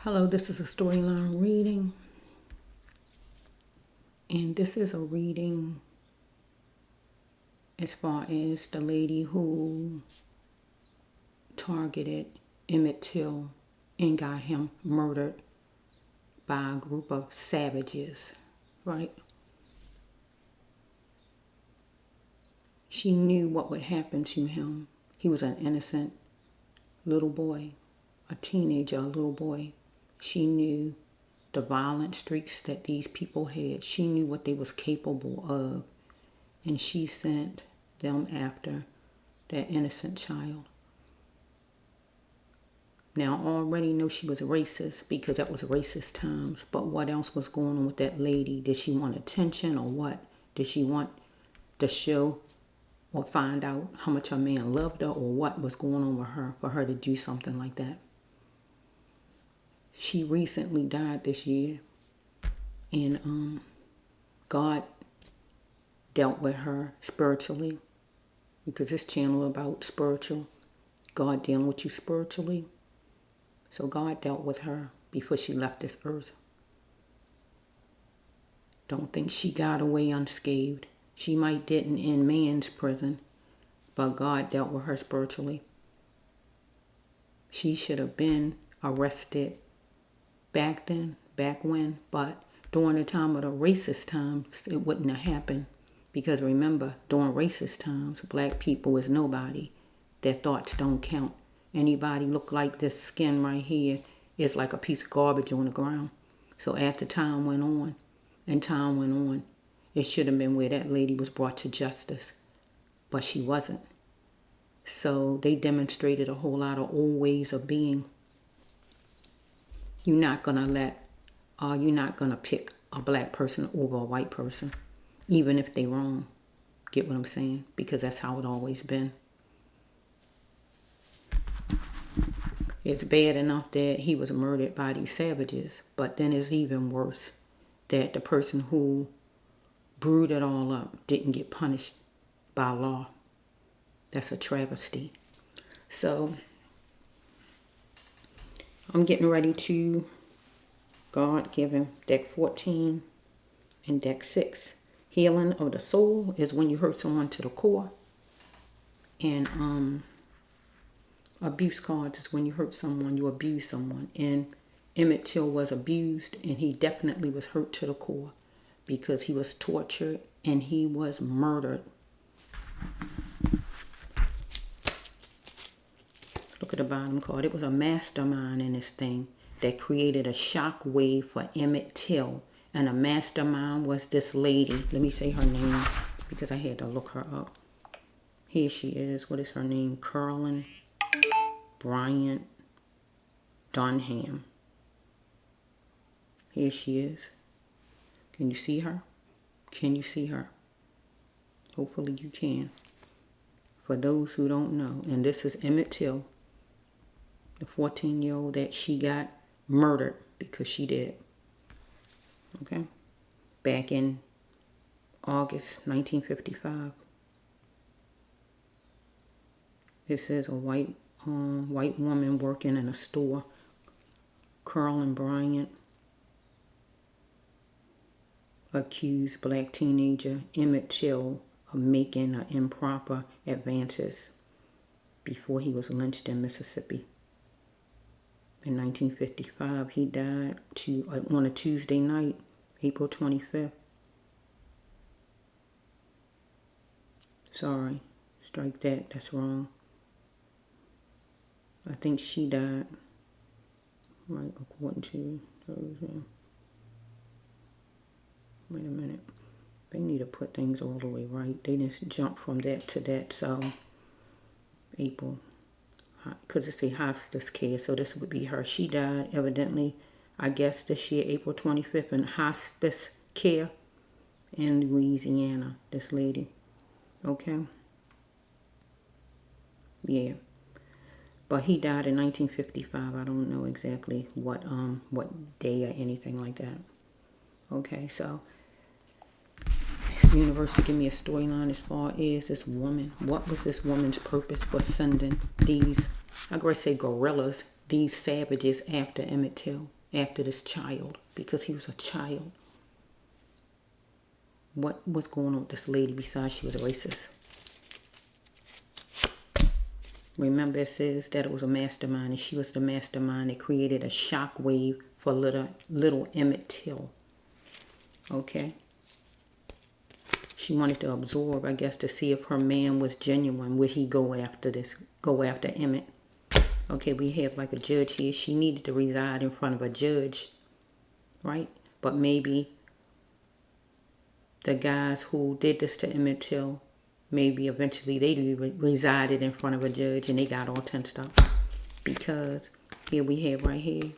Hello, this is a storyline reading, and this is a reading as far as the lady who targeted Emmett Till and got him murdered by a group of savages, right? She knew what would happen to him. He was an innocent little boy, a teenager, a little boy. She knew the violent streaks that these people had. She knew what they was capable of. And she sent them after that innocent child. Now, I already know she was racist because that was racist times. But what else was going on with that lady? Did she want attention or what? Did she want to show or find out how much her man loved her or what was going on with her for her to do something like that? She recently died this year, and God dealt with her spiritually, because this channel is about spiritual, God dealing with you spiritually. So God dealt with her before she left this earth. Don't think she got away unscathed. She might didn't in man's prison, but God dealt with her spiritually. She should have been arrested back then, back when, but during the time of the racist times, it wouldn't have happened. Because remember, during racist times, black people is nobody. Their thoughts don't count. Anybody look like this skin right here is like a piece of garbage on the ground. So after time went on, it should have been where that lady was brought to justice. But she wasn't. So they demonstrated a whole lot of old ways of being. You're not going to pick a black person over a white person, even if they're wrong. Get what I'm saying? Because that's how it always been. It's bad enough that he was murdered by these savages, but then it's even worse that the person who brewed it all up didn't get punished by law. That's a travesty. So I'm getting ready to God-given deck 14 and deck 6. Healing of the soul is when you hurt someone to the core. And abuse cards is when you hurt someone, you abuse someone. And Emmett Till was abused, and he definitely was hurt to the core because he was tortured and he was murdered. Look at the bottom card. It was a mastermind in this thing that created a shock wave for Emmett Till. And a mastermind was this lady. Let me say her name because I had to look her up. Here she is. What is her name? Carolyn Bryant Dunham. Here she is. Can you see her? Can you see her? Hopefully you can. For those who don't know, and this is Emmett Till, the 14-year-old that she got murdered because she did. Okay? Back in August 1955. This is a white woman working in a store. Carolyn Bryant accused black teenager Emmett Till of making improper advances before he was lynched in Mississippi. In 1955, he died on a Tuesday night, April 25th. Sorry, strike that, that's wrong. I think she died, right, according to Thursday. Wait a minute. They need to put things all the way right. They didn't jump from that to that, so April. Because it's a hospice care, so this would be her. She died, evidently, I guess this year, April 25th, in hospice care in Louisiana, this lady. Okay? Yeah. But he died in 1955. I don't know exactly what day or anything like that. Okay, so it's the universe to give me a storyline as far as this woman. What was this woman's purpose for sending these how could I say, gorillas, these savages after Emmett Till, after this child, because he was a child. What's going on with this lady besides she was a racist? Remember, it says that it was a mastermind, and she was the mastermind that created a shockwave for little Emmett Till. Okay? She wanted to absorb, I guess, to see if her man was genuine. Would he go after Emmett? Okay, we have like a judge here. She needed to reside in front of a judge, right? But maybe the guys who did this to Emmett Till, maybe eventually they resided in front of a judge and they got all tensed up. Because here we have right here,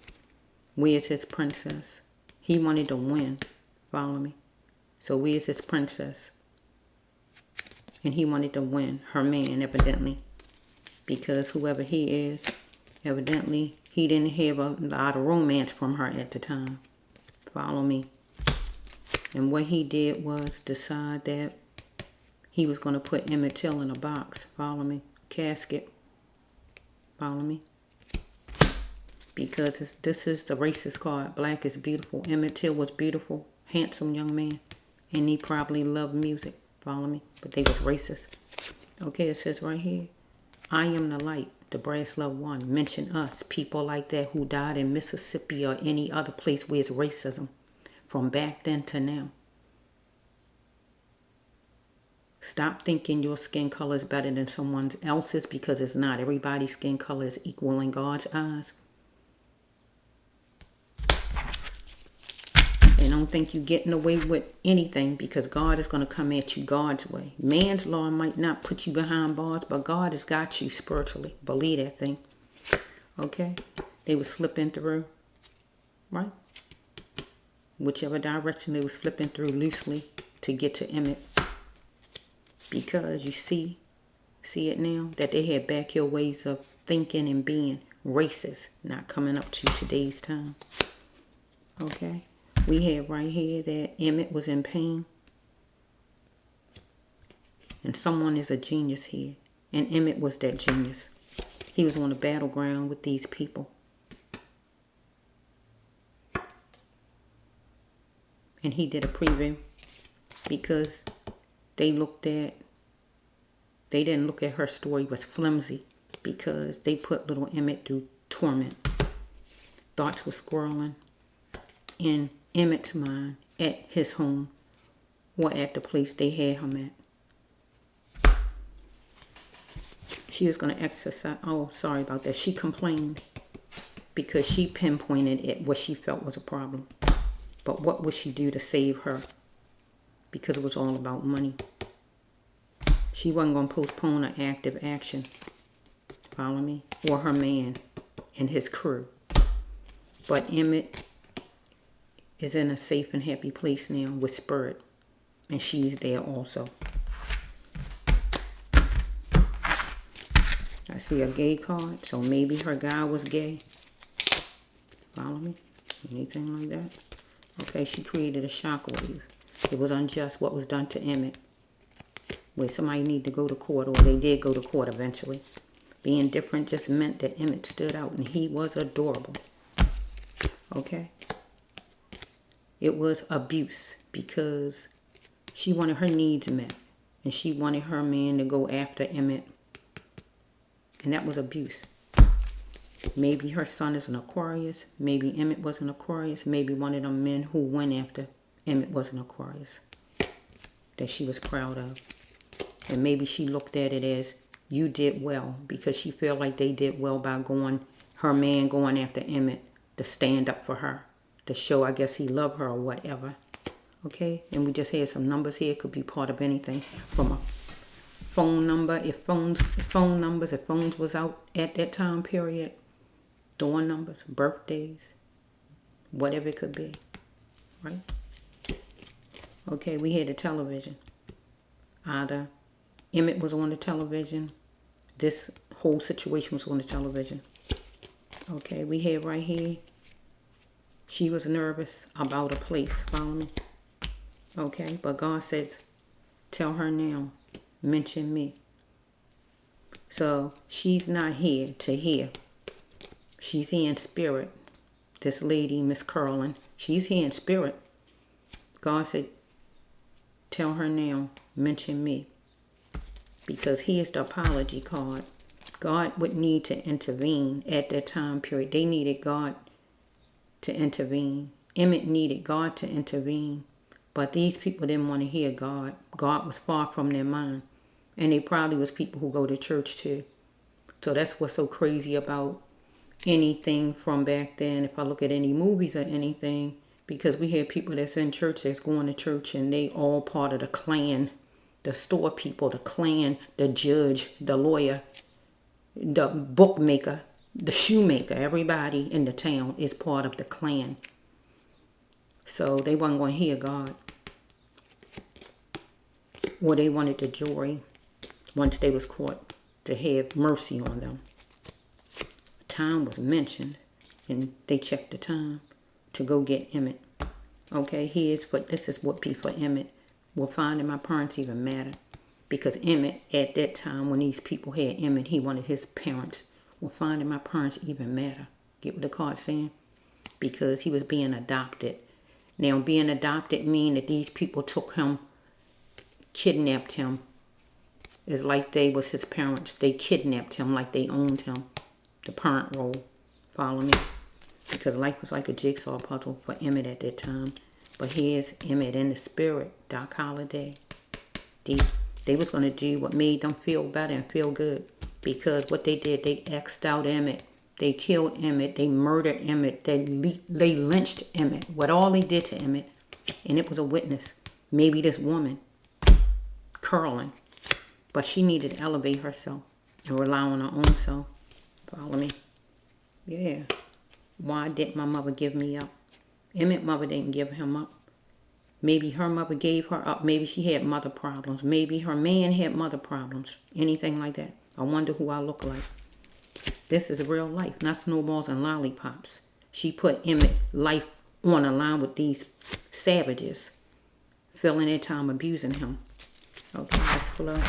where's his princess? He wanted to win. Follow me? So where's his princess? And he wanted to win her man, evidently. Because whoever he is, evidently, he didn't have a lot of romance from her at the time. Follow me? And what he did was decide that he was going to put Emmett Till in a box. Follow me? Casket. Follow me? Because this is the racist card. Black is beautiful. Emmett Till was beautiful, handsome young man. And he probably loved music. Follow me? But they was racist. Okay, it says right here, I am the light, the brass love one. Mention us, people like that who died in Mississippi or any other place where it's racism. From back then to now. Stop thinking your skin color is better than someone else's, because it's not. Everybody's skin color is equal in God's eyes. And don't think you're getting away with anything, because God is going to come at you God's way. Man's law might not put you behind bars, but God has got you spiritually. Believe that thing. Okay? They were slipping through. Right? Whichever direction they were slipping through loosely to get to Emmett. Because you see it now, that they had backyard ways of thinking and being racist, not coming up to today's time. Okay? We have right here that Emmett was in pain. And someone is a genius here. And Emmett was that genius. He was on the battleground with these people. And he did a preview because they didn't look at her story was flimsy, because they put little Emmett through torment. Thoughts were swirling in Emmett's mind at his home or at the place they had him at. She was going to exercise. Oh, sorry about that. She complained because she pinpointed at what she felt was a problem. But what would she do to save her? Because it was all about money. She wasn't going to postpone her active action. Follow me? Or her man and his crew. But Emmett is in a safe and happy place now with Spirit. And she's there also. I see a gay card. So maybe her guy was gay. Follow me? Anything like that? Okay, she created a shockwave. It was unjust what was done to Emmett. Where somebody needed to go to court, or they did go to court eventually. Being different just meant that Emmett stood out, and he was adorable. Okay? It was abuse, because she wanted her needs met. And she wanted her man to go after Emmett. And that was abuse. Maybe her son is an Aquarius. Maybe Emmett was an Aquarius. Maybe one of them men who went after Emmett was an Aquarius. That she was proud of. And maybe she looked at it as, you did well. Because she felt like they did well by her man going after Emmett to stand up for her. To show, I guess, he loved her or whatever. Okay? And we just had some numbers here. It could be part of anything. From a phone number. If phones was out at that time period. Door numbers, birthdays, whatever it could be, right? Okay, we had the television. Either Emmett was on the television, this whole situation was on the television. Okay, we have right here, she was nervous about a place, follow me? Okay, but God said, tell her now, mention me. So she's not here to hear. She's here in spirit. This lady, Miss Carolyn, she's here in spirit. God said, tell her now, mention me. Because he is the apology card. God would need to intervene at that time period. They needed God to intervene. Emmett needed God to intervene. But these people didn't want to hear God. God was far from their mind. And they probably was people who go to church too. So that's what's so crazy about anything from back then. If I look at any movies or anything, because we have people that's in church that's going to church and they all part of the clan. The store people, the clan, the judge, the lawyer, the bookmaker, the shoemaker. Everybody in the town is part of the clan. So they wasn't going to hear God. Or they wanted the jury, once they was caught, to have mercy on them. Time was mentioned, and they checked the time to go get Emmett. Okay, this is what be for Emmett. Will finding my parents even matter? Because Emmett, at that time, when these people had Emmett, he wanted his parents. Will finding my parents even matter? Get what the card's saying? Because he was being adopted. Now, being adopted mean that these people took him, kidnapped him. It's like they was his parents. They kidnapped him like they owned him. The parent role. Follow me? Because life was like a jigsaw puzzle for Emmett at that time. But here's Emmett in the spirit. Doc Holliday. They was going to do what made them feel better and feel good. Because what they did, they X'd out Emmett. They killed Emmett. They murdered Emmett. They lynched Emmett. What all they did to Emmett. And it was a witness. Maybe this woman, Carolyn. But she needed to elevate herself and rely on her own self. Follow me? Yeah. Why didn't my mother give me up? Emmett's mother didn't give him up. Maybe her mother gave her up. Maybe she had mother problems. Maybe her man had mother problems. Anything like that. I wonder who I look like. This is real life, not snowballs and lollipops. She put Emmett's life on a line with these savages. Filling their time abusing him. Okay, let's flow.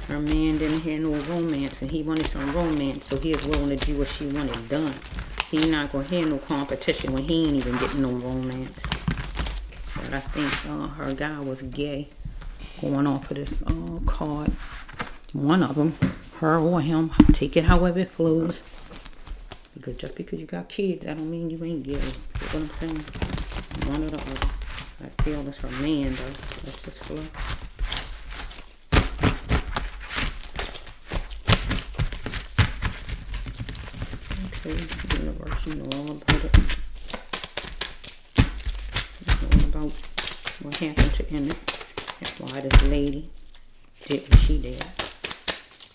Her man didn't have no romance, and he wanted some romance, so he was willing to do what she wanted done. He not gonna have no competition when he ain't even getting no romance. But I think her guy was gay. Going off of this card, one of them, her or him, take it however it flows. Because just because you got kids, that don't mean you ain't gay. You know what I'm saying? One or the other. I feel it's her man though. Let's just flow. Universe, you know all about it. You know all about what happened to Emmett. That's why this lady did what she did.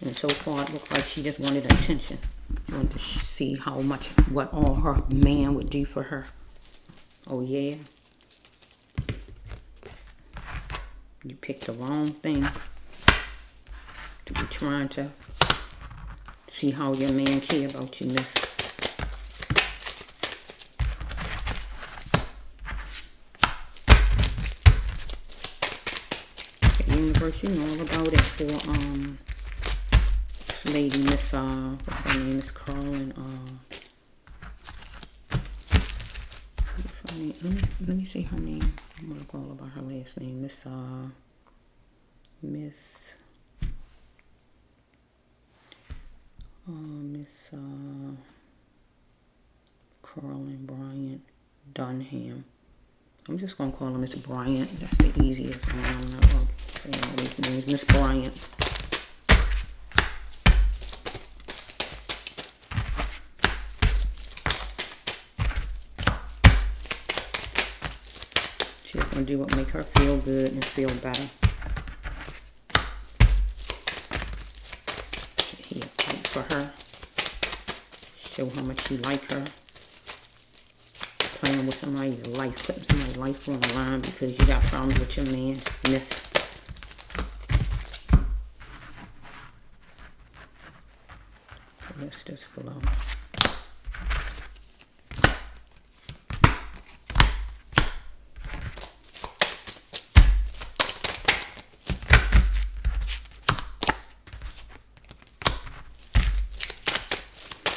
And so far it looked like she just wanted attention. She wanted to see how much, what all her man would do for her. Oh yeah? You picked the wrong thing to be trying to see how your man care about you, miss. Universe, you know all about it for this lady, Miss what's her name, Miss Carolyn, what's her name? Let me see her name. I'm gonna call about her last name. Miss Carolyn Bryant Dunham. I'm just gonna call her Miss Bryant. That's the easiest one. I'm not gonna say all these names. Miss Bryant. She's gonna do what make her feel good and feel better. He'll fight for her. Show how much he like her. Playing with somebody's life, putting somebody's life on the line because you got problems with your man, miss. let's just flow.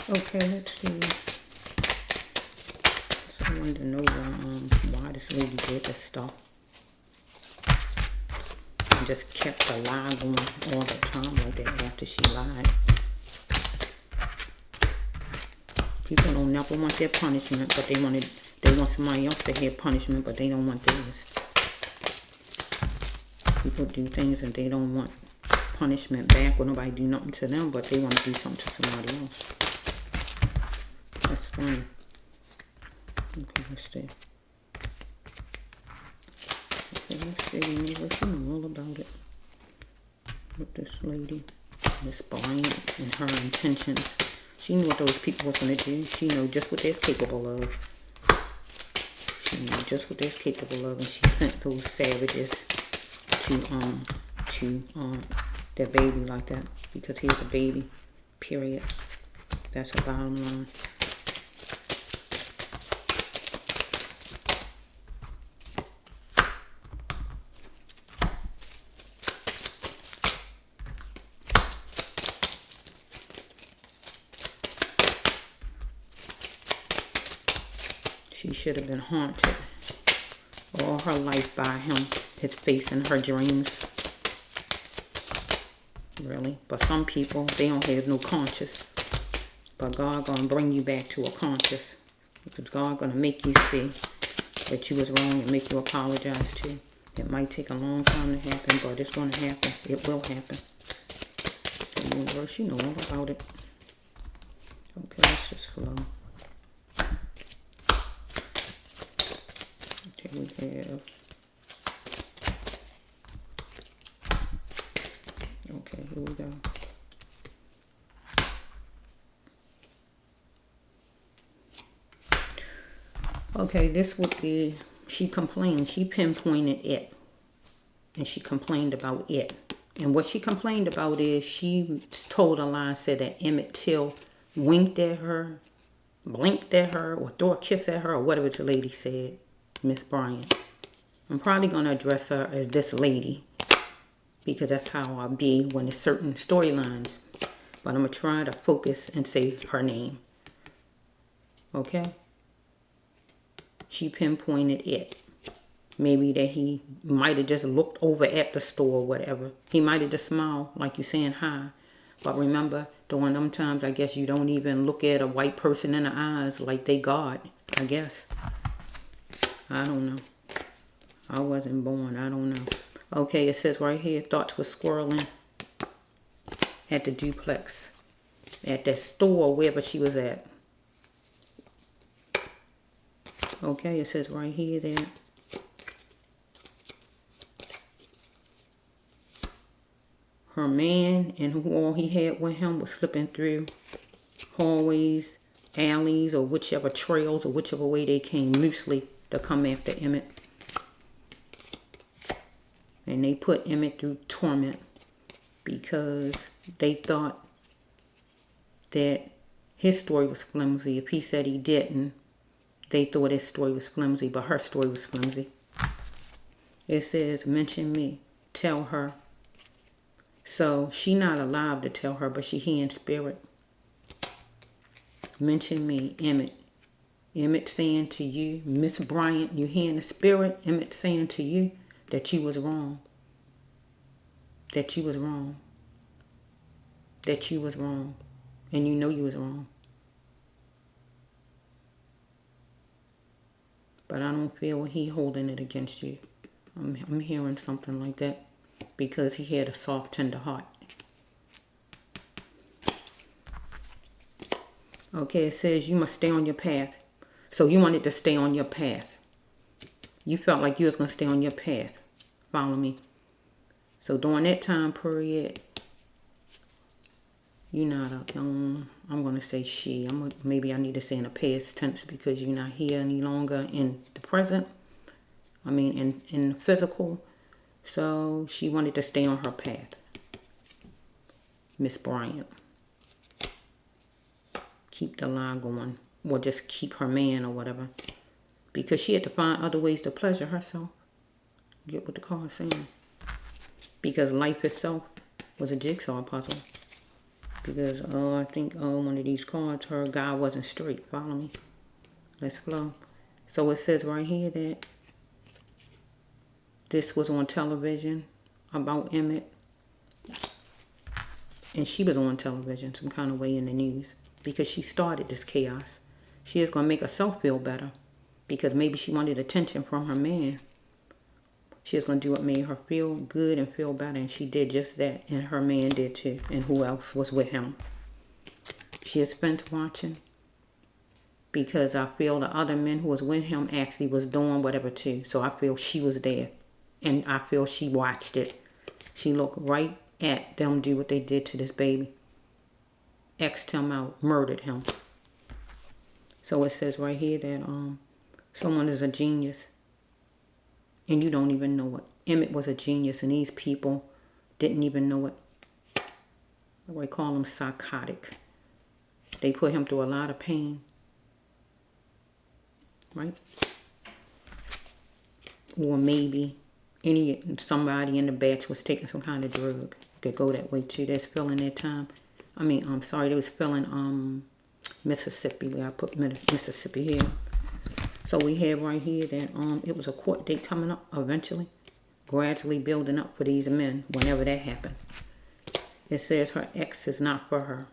Okay, let's see. So I wanted to know why this lady did this stuff. And just kept the lie going all the time like that after she lied. People don't never want their punishment, but they want somebody else to have punishment, but they don't want theirs. People do things and they don't want punishment back or nobody do nothing to them, but they want to do something to somebody else. That's funny. Okay, let's see. Okay, let's see what you know all about it. With this lady, Miss Bryant, and her intentions. She knew what those people was going to do. She knew just what they're capable of. She knew just what they're capable of, and she sent those savages to their baby like that, because he was a baby, period. That's her bottom line. She should have been haunted all her life by him, his face in her dreams. Really. But some people, they don't have no conscience. But God gonna bring you back to a conscience. Because God gonna make you see that you was wrong and make you apologize too. It might take a long time to happen, but it's gonna happen. It will happen. The universe, you know all about it. Okay, let's just flow. Okay, we have. Okay, here we go. Okay, this would be, she complained. She pinpointed it. And she complained about it. And what she complained about is she told a lie, said that Emmett Till winked at her, blinked at her, or threw a kiss at her, or whatever the lady said, Miss Bryant. I'm probably going to address her as this lady, because that's how I'll be when there's certain storylines. But I'm going to try to focus and say her name. Okay? She pinpointed it. Maybe that he might have just looked over at the store or whatever. He might have just smiled like you saying hi. But remember, during them times, I guess you don't even look at a white person in the eyes like they God, I guess. I don't know. I wasn't born. I don't know. Okay, it says right here, thoughts were swirling at the duplex. At that store, wherever she was at. Okay, it says right here that her man and who all he had with him was slipping through hallways, alleys, or whichever trails, or whichever way they came loosely to come after Emmett. And they put Emmett through torment because they thought that his story was flimsy. If he said he didn't, they thought his story was flimsy, but her story was flimsy. It says, mention me, tell her. So she not alive to tell her, but she here in spirit. Mention me, Emmett. Emmett saying to you, Miss Bryant, you here in the spirit. Emmett saying to you that you was wrong. That you was wrong. That you was wrong. And you know you was wrong. But I don't feel he holding it against you. I'm hearing something like that. Because he had a soft, tender heart. Okay, it says you must stay on your path. So you wanted to stay on your path. You felt like you was going to stay on your path. Follow me. So during that time period, you're not a, I'm going to say she. Maybe I need to say in a past tense because you're not here any longer in the present. I mean, in physical. So she wanted to stay on her path. Miss Bryant. keep the lie going, or just keep her man or whatever, because she had to find other ways to pleasure herself. Get what the card's saying. Because life itself was a jigsaw puzzle. Because I think one of these cards, her guy wasn't straight. Follow me. Let's flow. So it says right here that this was on television about Emmett. And she was on television some kind of way in the news. Because she started this chaos. She is going to make herself feel better. Because maybe she wanted attention from her man. She was going to do what made her feel good and feel better. And she did just that. And her man did too. And who else was with him? She has spent watching. Because I feel the other men who was with him actually was doing whatever too. So I feel she was there. And I feel she watched it. She looked right at them do what they did to this baby. X'd him out. Murdered him. So it says right here that someone is a genius. And you don't even know it. Emmett was a genius, and these people didn't even know it. I call him psychotic. They put him through a lot of pain. Right? Or maybe somebody in the batch was taking some kind of drug. Could go that way too. That's filling their time. They was filling Mississippi. Where I put Mississippi here. So we have right here that it was a court date coming up eventually, gradually building up for these men whenever that happened. It says her ex is not for her.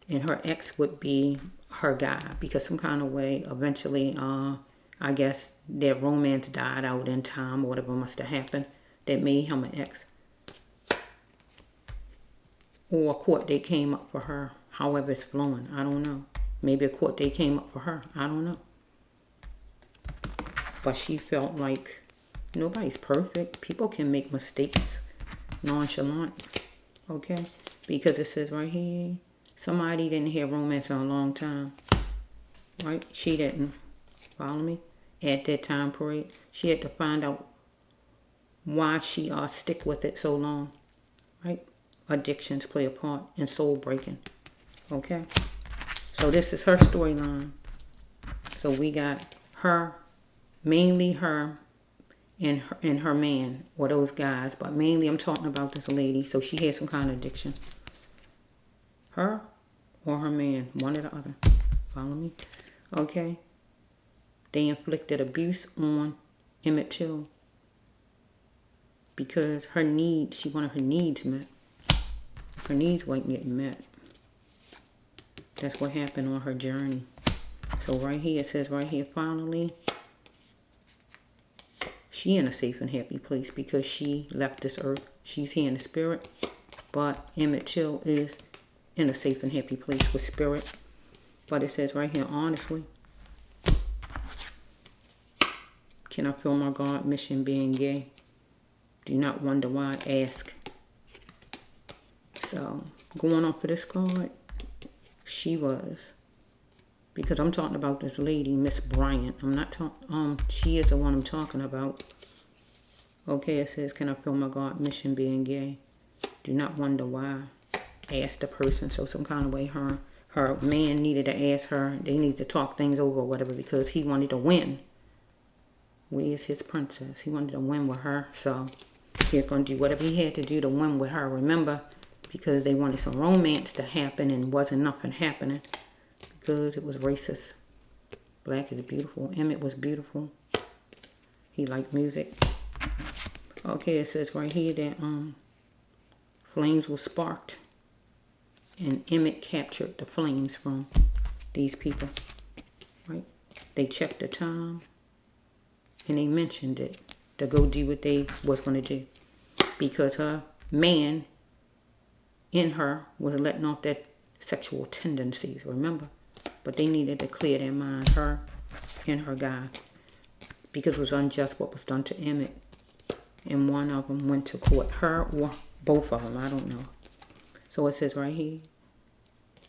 And her ex would be her guy, because some kind of way eventually, I guess their romance died out in time or whatever must have happened that made him an ex. Or a court date came up for her, however it's flowing, I don't know. Maybe a court date came up for her, I don't know. But she felt like nobody's perfect. People can make mistakes. Nonchalant. Okay? Because it says right here, somebody didn't have romance in a long time. Right? She didn't. Follow me? At that time period. She had to find out why she stick with it so long. Right? Addictions play a part in soul breaking. Okay? So this is her storyline. So we got her, mainly her and her man, or those guys, but mainly I'm talking about this lady. So she had some kind of addiction. Her or her man, one or the other. Follow me? Okay? They inflicted abuse on Emmett Till because she wanted her needs met. Her needs weren't getting met. That's what happened on her journey. So right here, it says right here, finally, she in a safe and happy place because she left this earth. She's here in the spirit. But Emmett Till is in a safe and happy place with spirit. But it says right here, honestly, can I feel my God mission being gay? Do not wonder why, ask. So, going off of this card, she was, because I'm talking about this lady, Miss Bryant. I'm not talking, she is the one I'm talking about. Okay, it says, can I feel my God mission being gay? Do not wonder why, ask the person. So some kind of way her man needed to ask her, they need to talk things over or whatever, because he wanted to win. Where's his princess? He wanted to win with her, so he's going to do whatever he had to do to win with her. Remember, because they wanted some romance to happen and wasn't nothing happening because it was racist. Black is beautiful. Emmett was beautiful. He liked music. Okay, it says right here that flames were sparked and Emmett captured the flames from these people. Right? They checked the time and they mentioned it to go do what they was going to do because her man in her was letting off that sexual tendencies, remember? But they needed to clear their mind, her and her guy, because it was unjust what was done to Emmett. And one of them went to court, her or both of them, I don't know. So it says right here,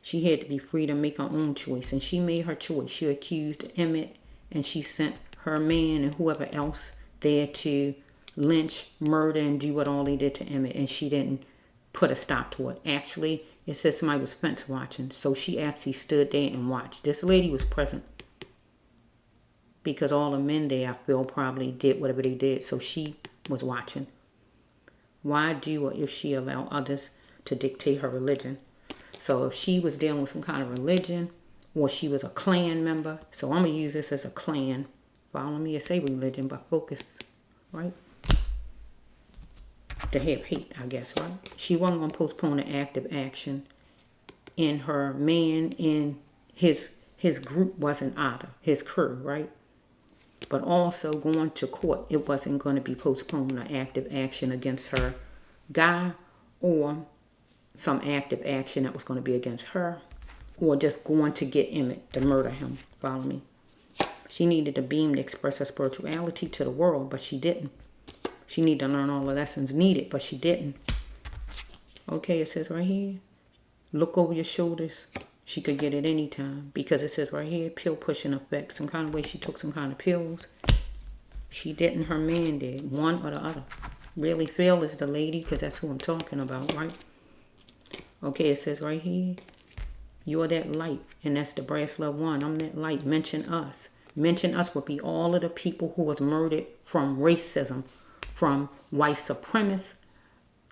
she had to be free to make her own choice, and she made her choice. She accused Emmett, and she sent her man and whoever else there to lynch, murder, and do what all they did to Emmett, and she didn't put a stop to it. Actually, It says somebody was fence watching. So she actually stood there and watched. This lady was present. Because all the men there, I feel, probably did whatever they did. So she was watching. Why do or if she allow others to dictate her religion? So if she was dealing with some kind of religion, or she was a clan member. So I'm going to use this as a clan. Follow me, it say religion, but focus, right? To have hate, I guess, right? She wasn't going to postpone an active action. And her man in his group wasn't either. His crew, right? But also going to court, it wasn't going to be postponed an active action against her guy or some active action that was going to be against her or just going to get Emmett to murder him. Follow me? She needed to beam to express her spirituality to the world, but she didn't. She needed to learn all the lessons needed, but she didn't. Okay, it says right here, look over your shoulders. She could get it any time because it says right here, pill pushing effect. Some kind of way she took some kind of pills. She didn't. Her man did. One or the other. Really feel is the lady because that's who I'm talking about, right? Okay, it says right here, you're that light. And that's the brass love one. I'm that light. Mention us. Mention us would be all of the people who was murdered from racism, from white supremacists,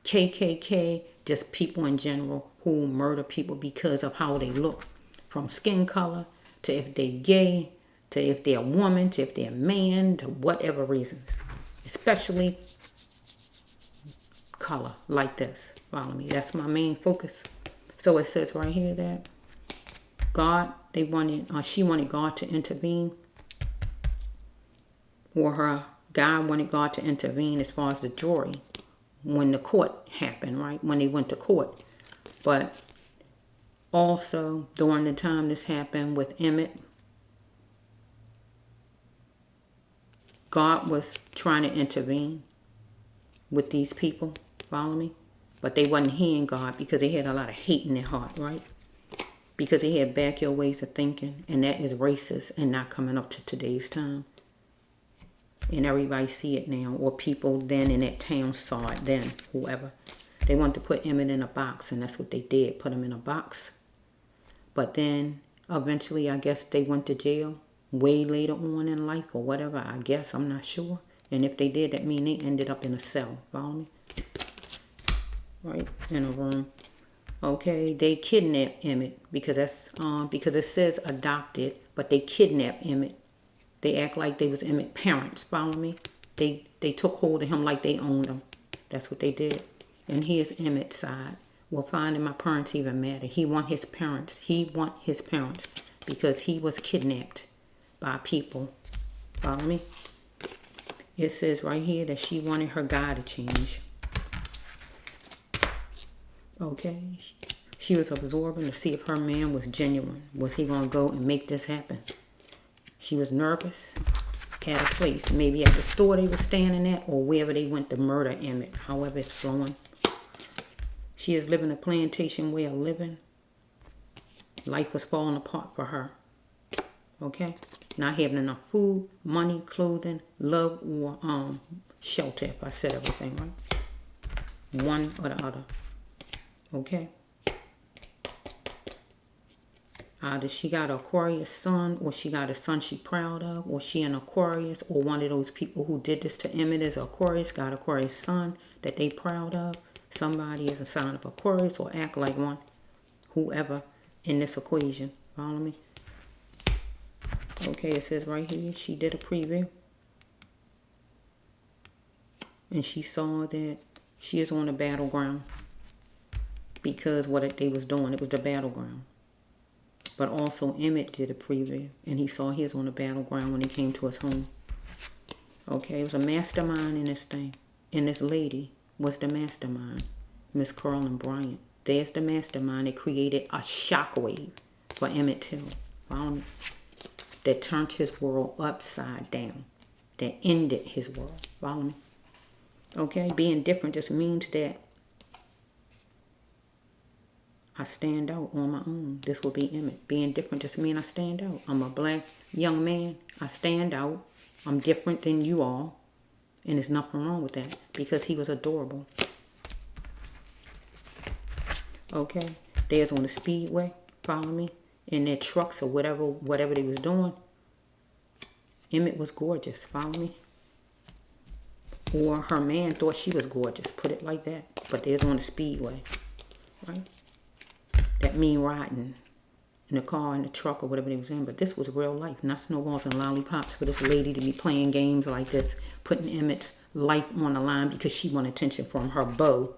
KKK, just people in general who murder people because of how they look. From skin color, to if they're gay, to if they're a woman, to if they're a man, to whatever reasons. Especially color, like this. Follow me. That's my main focus. So it says right here that God, she wanted God to intervene. Or her guy wanted God to intervene as far as the jury. When the court happened, right? When they went to court. But also during the time this happened with Emmett, God was trying to intervene with these people. Follow me? But they wasn't hearing God because they had a lot of hate in their heart, right? Because they had backyard ways of thinking, and that is racist and not coming up to today's time. And everybody see it now, or people then in that town saw it then, whoever. They wanted to put Emmett in a box, and that's what they did, put him in a box. But then, eventually, I guess they went to jail way later on in life, or whatever, I guess, I'm not sure. And if they did, that mean they ended up in a cell, follow me? Right, in a room. Okay, they kidnapped Emmett, because that's because it says adopted, but they kidnapped Emmett. They act like they was Emmett's parents, follow me? They took hold of him like they owned him. That's what they did. And here's Emmett's side. Well, finding my parents even matter. He want his parents. He want his parents because he was kidnapped by people. Follow me? It says right here that she wanted her guy to change. Okay? She was absorbing to see if her man was genuine. Was he going to go and make this happen? She was nervous at a place, maybe at the store they were standing at or wherever they went to murder Emmett, however it's flowing. She is living a plantation way of living. Life was falling apart for her. Okay? Not having enough food, money, clothing, love, or shelter, if I said everything right. One or the other. Okay? Either she got an Aquarius son, or she got a son she proud of, or she an Aquarius, or one of those people who did this to Emmett is Aquarius, got Aquarius son that they proud of. Somebody is a sign of Aquarius or act like one. Whoever in this equation. Follow me? Okay, it says right here, she did a preview. And she saw that she is on the battleground. Because what they was doing, it was the battleground. But also Emmett did a preview, and he saw his on the battleground when he came to his home. Okay, it was a mastermind in this thing. And this lady was the mastermind, Miss Carolyn Bryant. There's the mastermind that created a shockwave for Emmett Till. Follow me? That turned his world upside down. That ended his world. Follow me? Okay, being different just means that I stand out on my own. This will be Emmett. Being different just means I stand out. I'm a black young man. I stand out. I'm different than you all. And there's nothing wrong with that. Because he was adorable. Okay. They was on the speedway, follow me, in their trucks or whatever they was doing. Emmett was gorgeous, follow me. Or her man thought she was gorgeous, put it like that. But they was on the speedway, right? That mean riding in the car, in the truck, or whatever they was in. But this was real life, not snowballs and lollipops for this lady to be playing games like this, putting Emmett's life on the line because she wanted attention from her beau.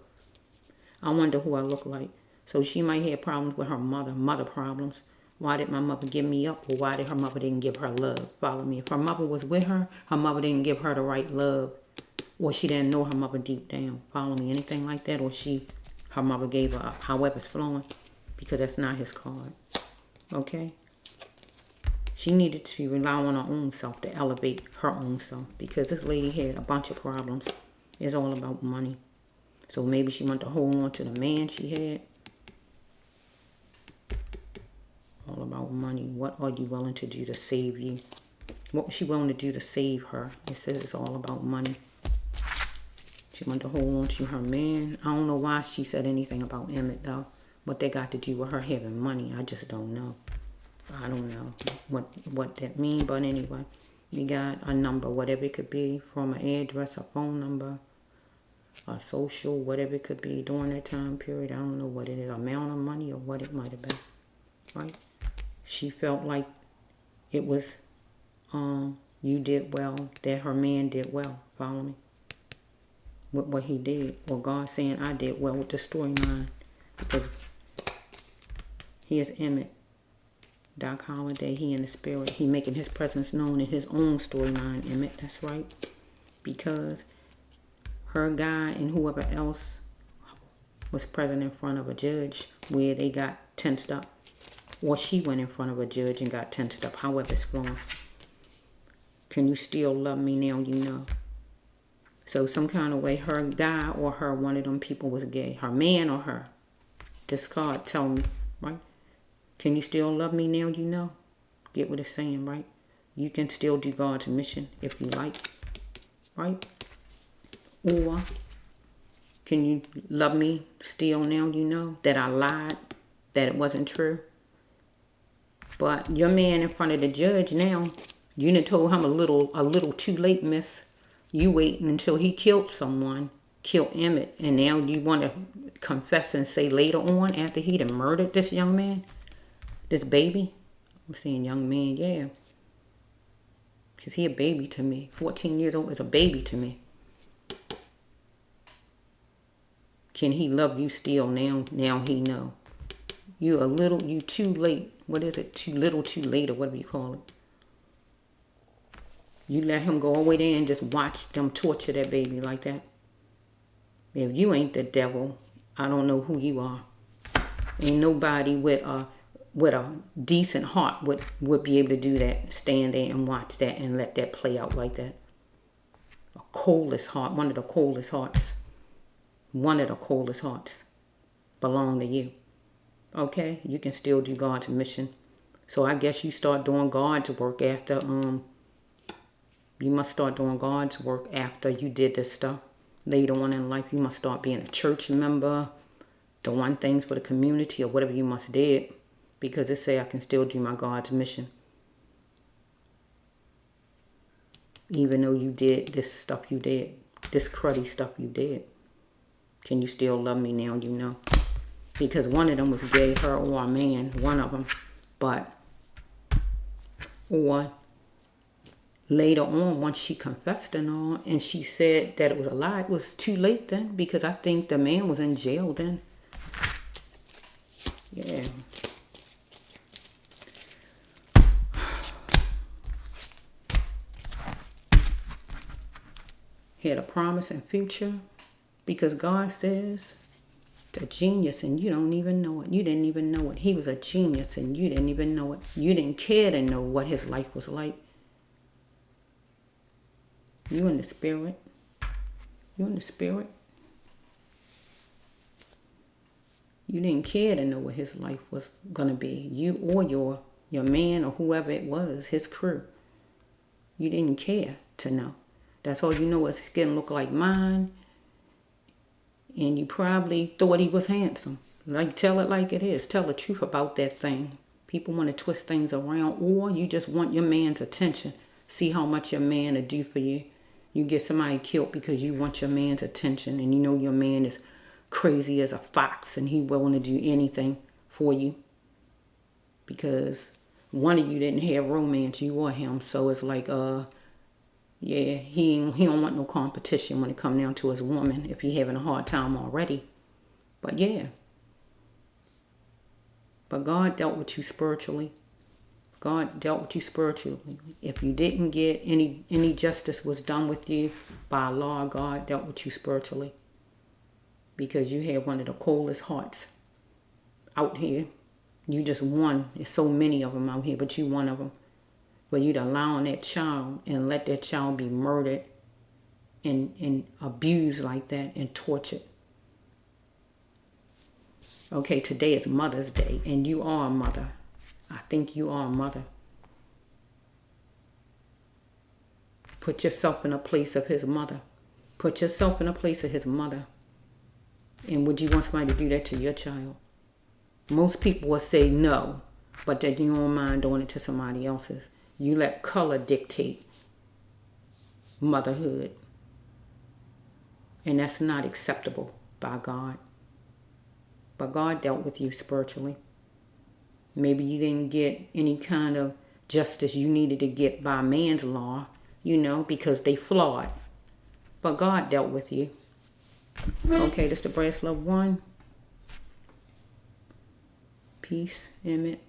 I wonder who I look like. So she might have problems with her mother problems. Why did my mother give me up? Or why did her mother didn't give her love? Follow me. If her mother was with her mother didn't give her the right love. Or she didn't know her mother deep down. Follow me. Anything like that. Or her mother gave her up. However it's flowing. Because that's not his card. Okay? She needed to rely on her own self to elevate her own self. Because this lady had a bunch of problems. It's all about money. So maybe she wanted to hold on to the man she had. All about money. What are you willing to do to save you? What was she willing to do to save her? It says it's all about money. She wanted to hold on to her man. I don't know why she said anything about Emmett though. What they got to do with her having money, I just don't know. I don't know what that means. But anyway, you got a number, whatever it could be, from an address, a phone number, a social, whatever it could be during that time period. I don't know what it is, amount of money or what it might have been, right? She felt like it was, you did well, that her man did well, follow me? With what he did, or God saying I did well with the storyline, because here's Emmett, Doc Holliday, he in the spirit, he making his presence known in his own storyline, Emmett, that's right, because her guy and whoever else was present in front of a judge where they got tensed up. Or she went in front of a judge and got tensed up, however it's flowing. Can you still love me now you know? So some kind of way her guy or her, one of them people was gay. Her man or her. This card tell me, right? Can you still love me now you know? Get what it's saying, right? You can still do God's mission if you like, right? Or can you love me still now you know that I lied, that it wasn't true? But your man in front of the judge now, you done told him a little too late, miss. You waiting until he killed someone, killed Emmett, and now you want to confess and say later on after he done murdered this young man, this baby. I'm saying young man, yeah. Because he a baby to me. 14 years old is a baby to me. Can he love you still now? Now he know. You too late. What is it? Too little, too late, or whatever you call it. You let him go all the way there and just watch them torture that baby like that. If you ain't the devil, I don't know who you are. Ain't nobody with a decent heart would be able to do that. Stand there and watch that and let that play out like that. A coldest heart, one of the coldest hearts. One of the coldest hearts belong to you. Okay? You can still do God's mission. So I guess you start doing God's work after, you must start doing God's work after you did this stuff. Later on in life, you must start being a church member, doing things for the community or whatever you must did. Because it say I can still do my God's mission. Even though you did this stuff you did, this cruddy stuff you did. Can you still love me now you know? Because one of them was gay, her or a man, one of them. But, or later on, once she confessed and all, and she said that it was a lie, it was too late then. Because I think the man was in jail then. Yeah. He had a promise and future. Because God says, a genius and you don't even know it. You didn't even know it. He was a genius and you didn't even know it. You didn't care to know what his life was like. You in the spirit. You in the spirit. You didn't care to know what his life was going to be. You or your man or whoever it was, his crew. You didn't care to know. That's all you know is skin look like mine. And you probably thought he was handsome. Like, tell it like it is. Tell the truth about that thing. People want to twist things around, or you just want your man's attention. See how much your man will do for you. You get somebody killed because you want your man's attention, and you know your man is crazy as a fox and he willing to do anything for you because one of you didn't have romance, you or him. So it's like, yeah, he don't want no competition when it come down to his woman if he having a hard time already. But yeah. But God dealt with you spiritually. God dealt with you spiritually. If you didn't get any justice was done with you by law, God dealt with you spiritually. Because you had one of the coldest hearts out here. You just one. There's so many of them out here, but you one of them. But you'd allow that child and let that child be murdered and abused like that and tortured. Okay, today is Mother's Day, and you are a mother. I think you are a mother. Put yourself in a place of his mother. Put yourself in a place of his mother. And would you want somebody to do that to your child? Most people will say no, but that you don't mind doing it to somebody else's. You let color dictate motherhood. And that's not acceptable by God. But God dealt with you spiritually. Maybe you didn't get any kind of justice you needed to get by man's law, because they flawed. But God dealt with you. Okay, this is the Brass Love 1. Peace, Emmett.